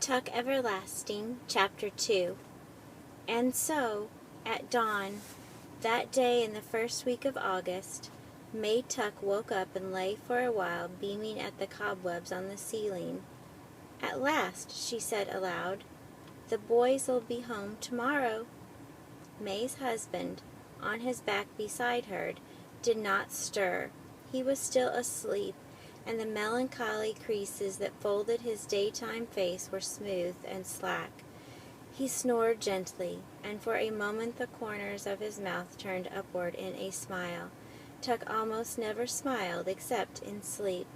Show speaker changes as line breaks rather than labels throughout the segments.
Tuck Everlasting, Chapter 2. And so, at dawn, that day in the first week of August, May Tuck woke up and lay for a while beaming at the cobwebs on the ceiling. "At last," she said aloud, "the boys'll be home tomorrow." May's husband, on his back beside her, did not stir. He was still asleep, and the melancholy creases that folded his daytime face were smooth and slack. He snored gently, and for a moment the corners of his mouth turned upward in a smile. Tuck almost never smiled except in sleep.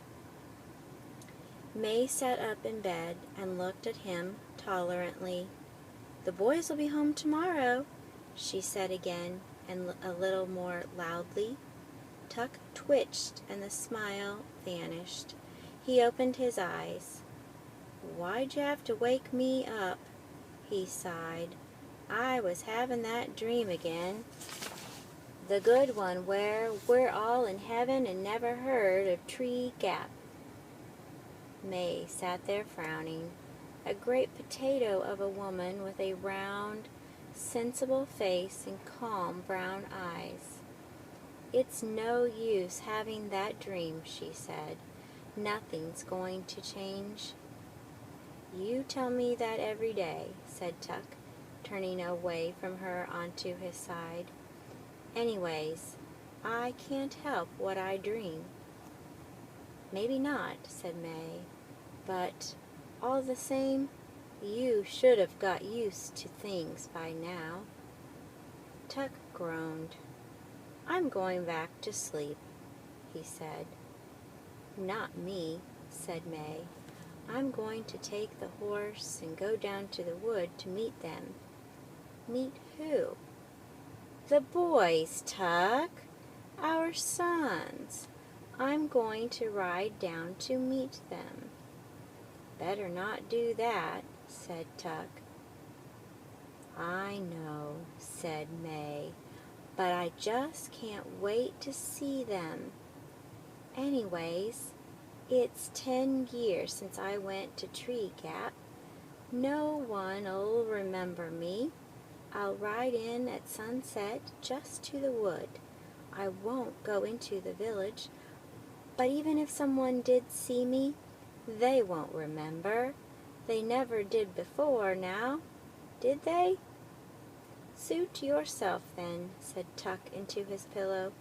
May sat up in bed and looked at him tolerantly. "The boys will be home tomorrow," she said again, and a little more loudly. Tuck twitched, and the smile vanished. He opened his eyes. "Why'd you have to wake me up?" he sighed. "I was having that dream again. The good one where we're all in heaven and never heard of Tree Gap." May sat there frowning, a great potato of a woman with a round, sensible face and calm brown eyes. "It's no use having that dream," she said. "Nothing's going to change." "You tell me that every day," said Tuck, turning away from her onto his side. "Anyways, I can't help what I dream." "Maybe not," said May, "but all the same, you should have got used to things by now." Tuck groaned. "I'm going back to sleep," he said. "Not me," said May. "I'm going to take the horse and go down to the wood to meet them." "Meet who?" "The boys, Tuck. Our sons. I'm going to ride down to meet them." "Better not do that," said Tuck. "I know," said May, "but I just can't wait to see them. Anyways, it's 10 years since I went to Tree Gap. No one'll remember me. I'll ride in at sunset just to the wood. I won't go into the village, but even if someone did see me, they won't remember. They never did before now, did they?" "Suit yourself then," said Tuck into his pillow.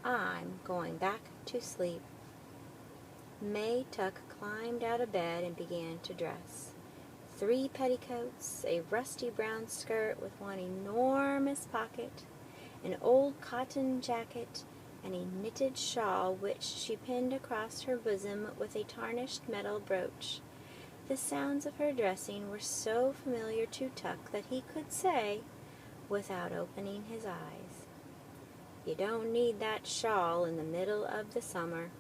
"I'm going back to sleep." May Tuck climbed out of bed and began to dress. 3 petticoats, a rusty brown skirt with one enormous pocket, an old cotton jacket, and a knitted shawl which she pinned across her bosom with a tarnished metal brooch. The sounds of her dressing were so familiar to Tuck that he could say, without opening his eyes, "You don't need that shawl in the middle of the summer."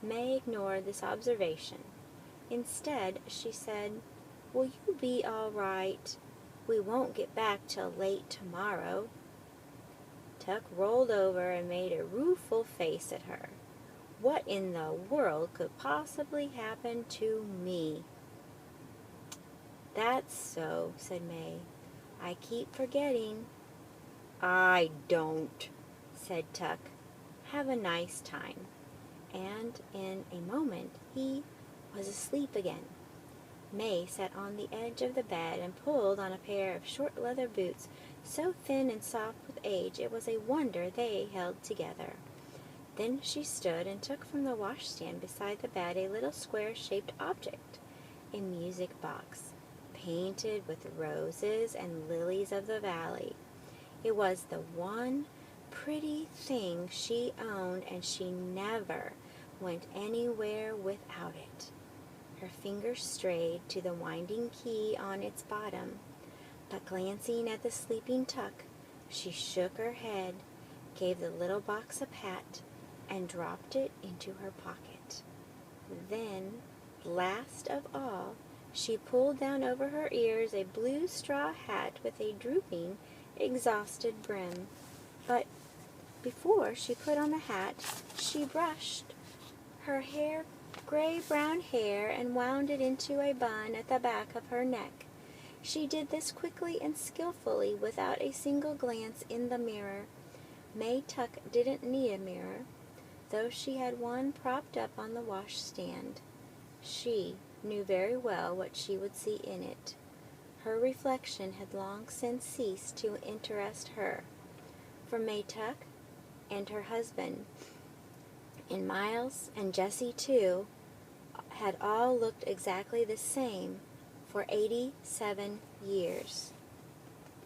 May ignored this observation. Instead, she said, "Will you be all right? We won't get back till late tomorrow." Tuck rolled over and made a rueful face at her. "What in the world could possibly happen to me?" "That's so," said May. "I keep forgetting." "I don't," said Tuck. "Have a nice time." And in a moment he was asleep again. May sat on the edge of the bed and pulled on a pair of short leather boots, so thin and soft with age it was a wonder they held together. Then she stood and took from the washstand beside the bed a little square-shaped object, a music box, painted with roses and lilies of the valley. It was the one pretty thing she owned, and she never went anywhere without it. Her fingers strayed to the winding key on its bottom, but glancing at the sleeping Tuck, she shook her head, gave the little box a pat, and dropped it into her pocket. Then, last of all, she pulled down over her ears a blue straw hat with a drooping, exhausted brim. But before she put on the hat, she brushed her hair gray-brown hair and wound it into a bun at the back of her neck. She did this quickly and skillfully without a single glance in the mirror. May Tuck didn't need a mirror, though she had one propped up on the washstand. She knew very well what she would see in it. Her reflection had long since ceased to interest her, for May Tuck and her husband, and Miles and Jessie too, had all looked exactly the same for 87 years.